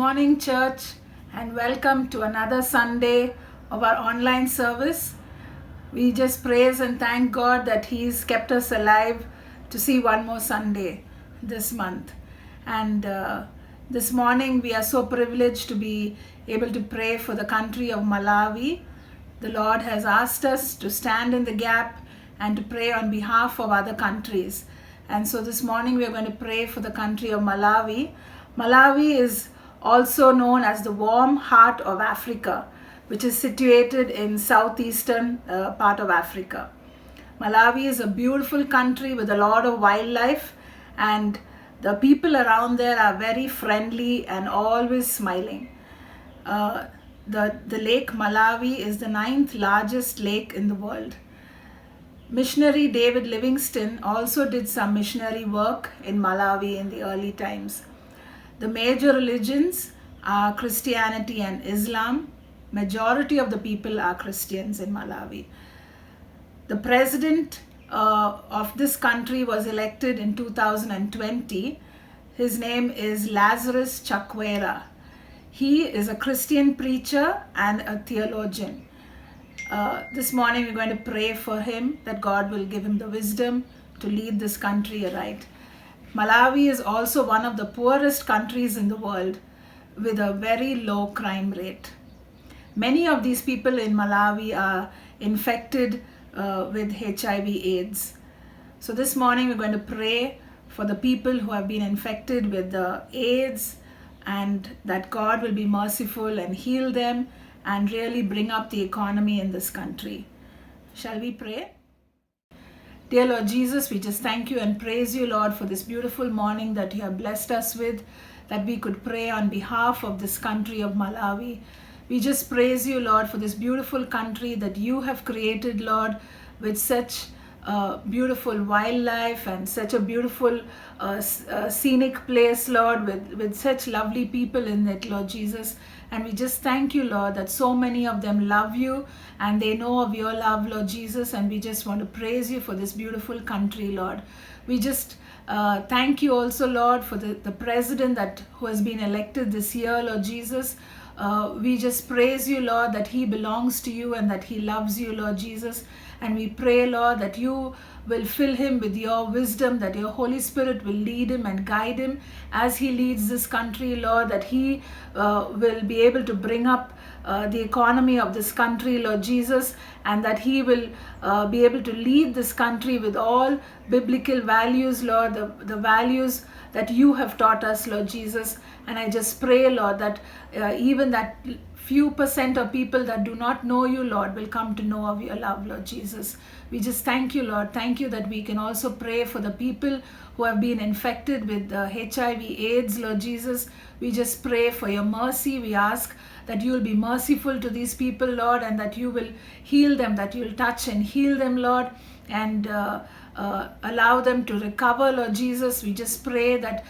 morning, church, and welcome to another Sunday of our online service. We just praise and thank God that He's kept us alive to see one more Sunday this month. And this morning, we are so privileged to be able to pray for the country of Malawi. The Lord has asked us to stand in the gap and to pray on behalf of other countries. And so this morning, we are going to pray for the country of Malawi. Malawi is also known as the warm heart of Africa, which is situated in southeastern part of Africa. Malawi is a beautiful country with a lot of wildlife, and the people around there are very friendly and always smiling. The lake Malawi is the 9th largest lake in the world. Missionary David Livingstone also did some missionary work in Malawi in the early times. The major religions are Christianity and Islam. Majority of the people are Christians in Malawi. The president of this country was elected in 2020. His name is Lazarus Chakwera. He is a Christian preacher and a theologian. This morning we're going to pray for him that God will give him the wisdom to lead this country right. Malawi is also one of the poorest countries in the world with a very low crime rate. Many of these people in Malawi are infected with HIV/AIDS. So this morning we're going to pray for the people who have been infected with the AIDS, and that God will be merciful and heal them and really bring up the economy in this country. Shall we pray? Dear Lord Jesus, we just thank you and praise you, Lord, for this beautiful morning that you have blessed us with, that we could pray on behalf of this country of Malawi. We just praise you, Lord, for this beautiful country that you have created, Lord, with such beautiful wildlife and such a beautiful scenic place, Lord, with such lovely people in it, Lord Jesus. And we just thank you, Lord, that so many of them love you and they know of your love, Lord Jesus. And we just want to praise you for this beautiful country, Lord. We just thank you also, Lord, for the president who has been elected this year, Lord Jesus. We just praise you, Lord, that he belongs to you and that he loves you, Lord Jesus. And we pray, Lord, that you will fill him with your wisdom, that your Holy Spirit will lead him and guide him as he leads this country, Lord, that he will be able to bring up the economy of this country, Lord Jesus, and that he will be able to lead this country with all biblical values, Lord, the values that you have taught us, Lord Jesus. And I just pray, Lord, that even that few percent of people that do not know you, Lord, will come to know of your love, Lord Jesus. We just thank you, Lord. Thank you that we can also pray for the people who have been infected with HIV/AIDS, Lord Jesus. We just pray for your mercy. We ask that you will be merciful to these people, Lord, and that you will heal them, that you will touch and heal them, Lord, and allow them to recover, Lord Jesus. We just pray that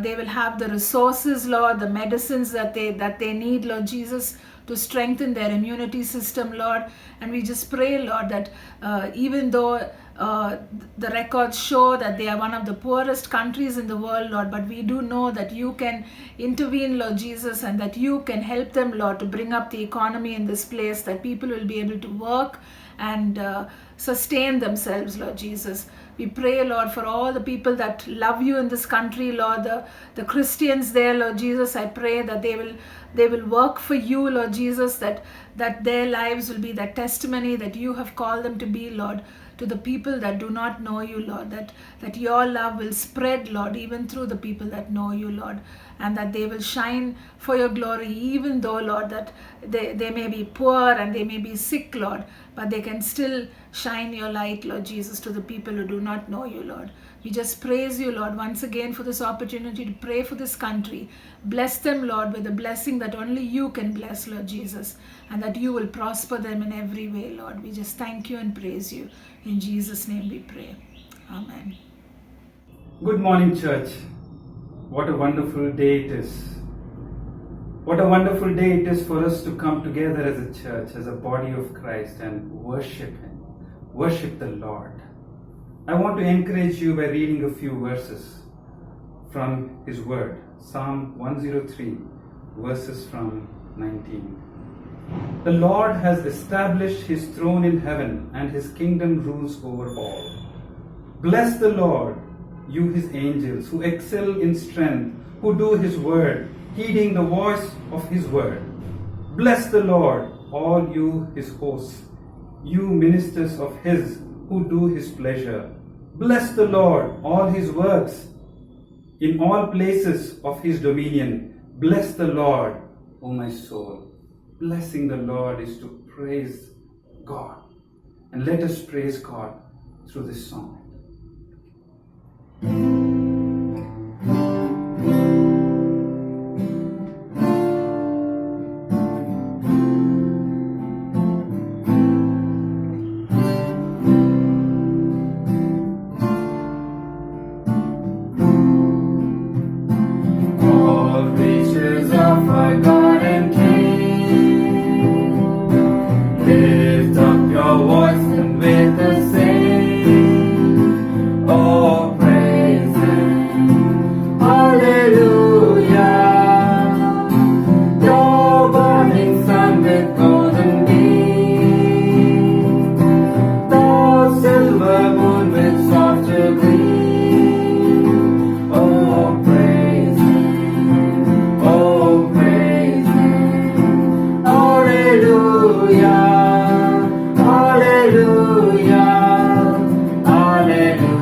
they will have the resources, Lord, the medicines that they need, Lord Jesus, to strengthen their immunity system, Lord. And we just pray, Lord, that even though the records show that they are one of the poorest countries in the world, Lord, but we do know that you can intervene, Lord Jesus, and that you can help them, Lord, to bring up the economy in this place, that people will be able to work and sustain themselves, Lord Jesus. We pray, Lord, for all the people that love you in this country, Lord, the Christians there, Lord Jesus. I pray that they will work for you, Lord Jesus, that their lives will be that testimony that you have called them to be, Lord, to the people that do not know you, Lord, that your love will spread, Lord, even through the people that know you, Lord, and that they will shine for your glory, even though, Lord, that they may be poor and they may be sick, Lord, but they can still shine your light, Lord Jesus, to the people who do not know you, Lord. We just praise you, Lord, once again for this opportunity to pray for this country. Bless them, Lord, with a blessing that only you can bless, Lord Jesus, and that you will prosper them in every way, Lord. We just thank you and praise you. In Jesus' name we pray. Amen. Good morning, church. What a wonderful day it is. What a wonderful day it is for us to come together as a church, as a body of Christ, and worship Him, worship the Lord. I want to encourage you by reading a few verses from His Word. Psalm 103, verses from 19. The Lord has established his throne in heaven, and his kingdom rules over all. Bless the Lord, you his angels, who excel in strength, who do his word, heeding the voice of his word. Bless the Lord, all you his hosts, you ministers of his, who do his pleasure. Bless the Lord, all his works, in all places of his dominion. Bless the Lord, O my soul. Blessing the Lord is to praise God. And let us praise God through this song. All creatures of our God and King, lift up your voice and with the same. Oh, praise Him, Hallelujah. Your burning sun with golden beam, the silver moon with softer gleam. Oh, praise Him, oh, praise Him, Hallelujah. Hallelujah, hallelujah.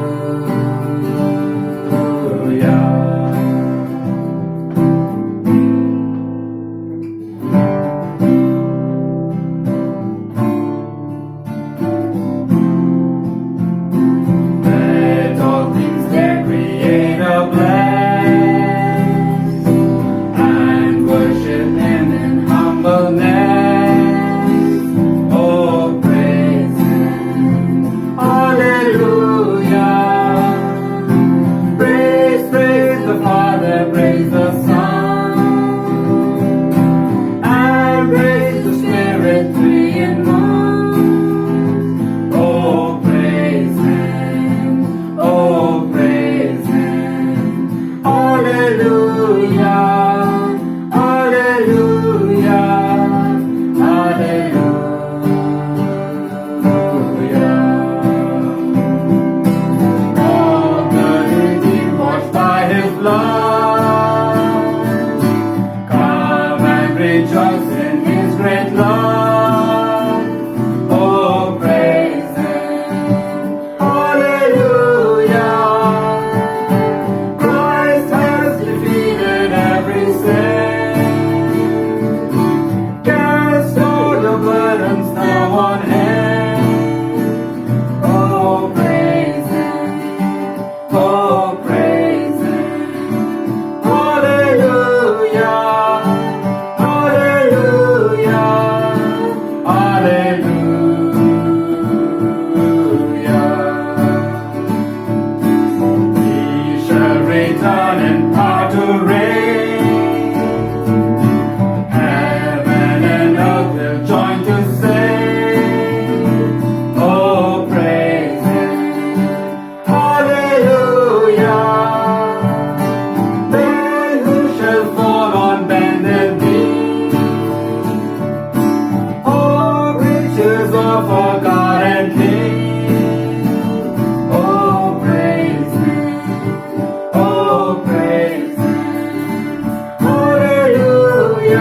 Let all things their Creator bless, and worship Him in humbleness. Oh, praise Him, hallelujah. Praise, praise the Father, praise the Son, and praise the Spirit, three in one. Oh, praise Him, oh, praise Him, hallelujah, hallelujah, hallelujah. All the redeemed washed by His blood, come and rejoice in His great love. Oh, praise Him, hallelujah. Christ has defeated every sin. Cast all your burdens now on Him. Oh, praise Him, oh, praise Him, hallelujah, hallelujah, hallelujah. He shall return in power to reign. Heaven and earth will join to sing. Oh, praise Him, hallelujah. Then who shall fall on bended knee? Oh, riches of our God and King. Oh, praise Him, oh, praise Him, hallelujah,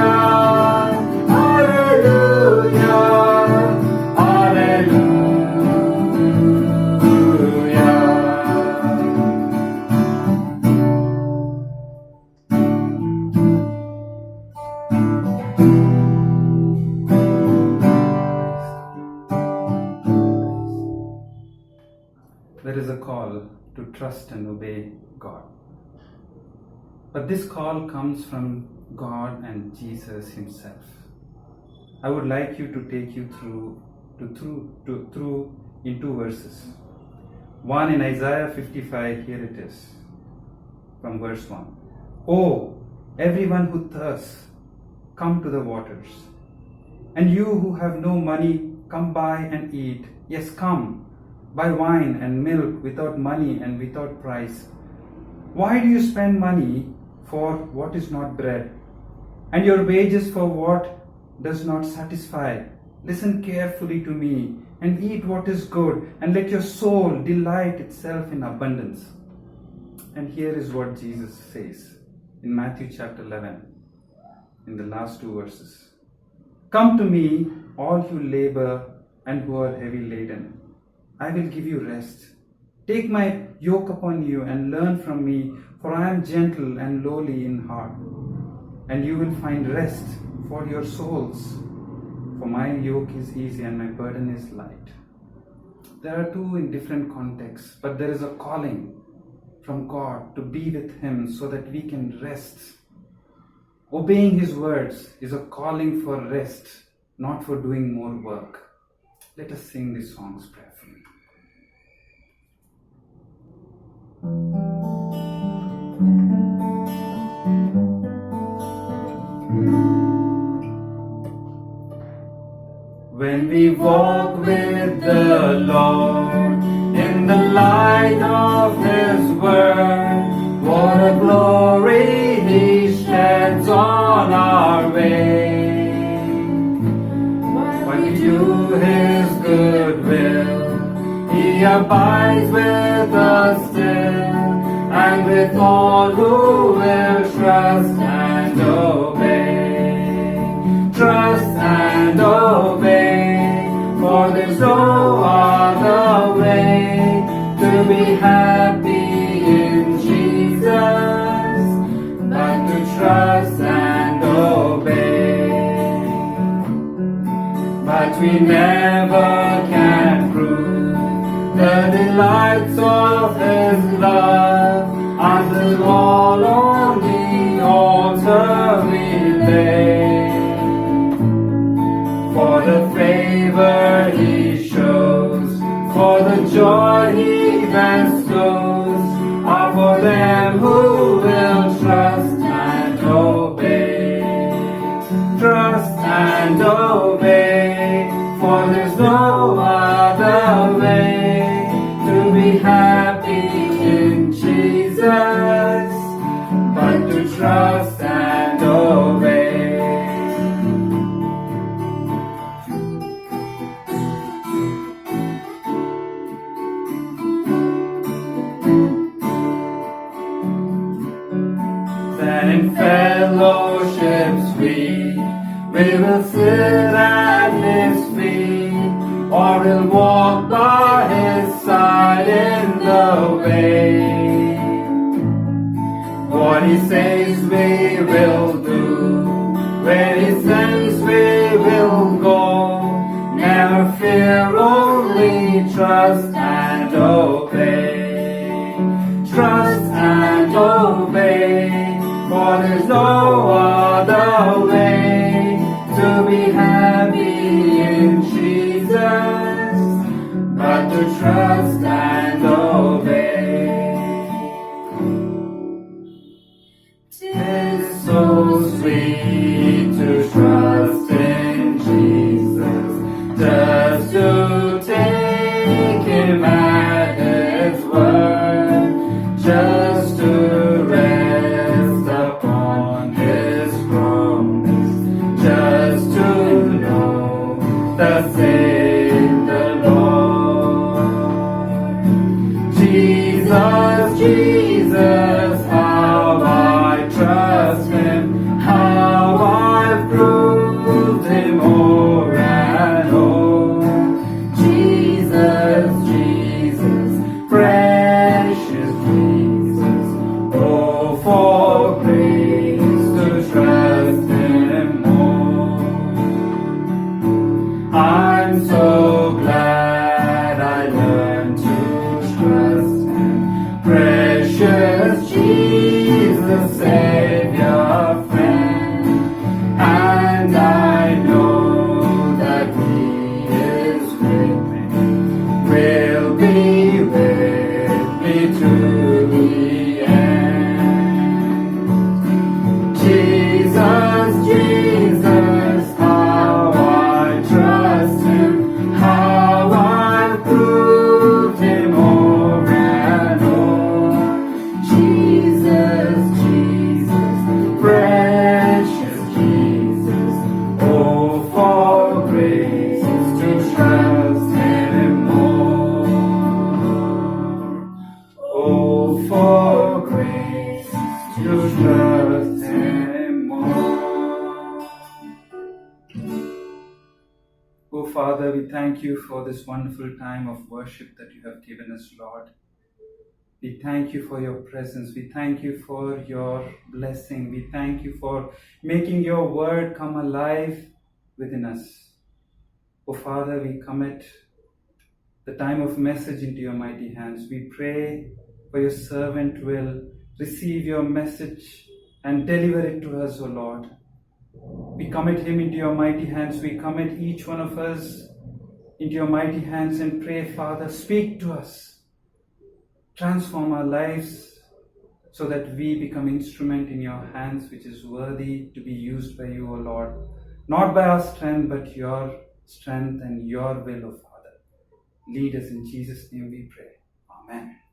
hallelujah, hallelujah. There is a call to trust and obey God. But this call comes from God and Jesus Himself. I would like you to take you through in two verses. One in Isaiah 55, here it is, from verse 1. Oh, everyone who thirsts, come to the waters. And you who have no money, come buy and eat. Yes, come, buy wine and milk without money and without price. Why do you spend money for what is not bread, and your wages for what does not satisfy. Listen carefully to me and eat what is good, and let your soul delight itself in abundance. And here is what Jesus says in Matthew chapter 11, in the last two verses. Come to me, all who labor and who are heavy laden. I will give you rest. Take my yoke upon you and learn from me, for I am gentle and lowly in heart, and you will find rest for your souls. For my yoke is easy and my burden is light. There are two in different contexts, but there is a calling from God to be with Him so that we can rest. Obeying His words is a calling for rest, not for doing more work. Let us sing these songs prayerfully. When we walk with the Lord in the light of His word, what a glory He sheds on our way. When we do His good will, He abides with us still, and with all who will trust and obey. Trust and obey, for there's no other way to be happy in Jesus but to trust and obey. But we never can prove the delights of His love until all on the altar we lay. For the favor He shows, for the joy He bestows, are for them who will trust and obey. Trust and obey, for there's no other way to be happy in Jesus but to trust and obey. Then in fellowships we will sit at His feet, or we'll walk by His side in the way. What He says we will do, where He sends we will go. Never fear, only trust and obey. Trust and obey, for there's no other way to be happy in Jesus but to trust and obey. 'Tis so sweet to trust in Jesus, just to take Him at His word, just to rest upon His promise, just to know thus saith the Lord. Jesus, Jesus, how I trust Him, how I've proved Him o'er and o'er. Jesus, Jesus, precious Jesus, oh, for grace to trust Him more. I'm so glad I learned to trust Him, precious Oh, for grace to trust Him more. Oh, Father, we thank you for this wonderful time of worship that you have given us, Lord. We thank you for your presence. We thank you for your blessing. We thank you for making your word come alive within us. Oh, Father, we commit the time of message into your mighty hands. We pray for your servant will receive your message and deliver it to us, O Lord. We commit him into your mighty hands. We commit each one of us into your mighty hands and pray, Father, speak to us. Transform our lives so that we become instrument in your hands, which is worthy to be used by you, O Lord. Not by our strength, but your strength and your will, O Father. Lead us in Jesus' name we pray. Amen.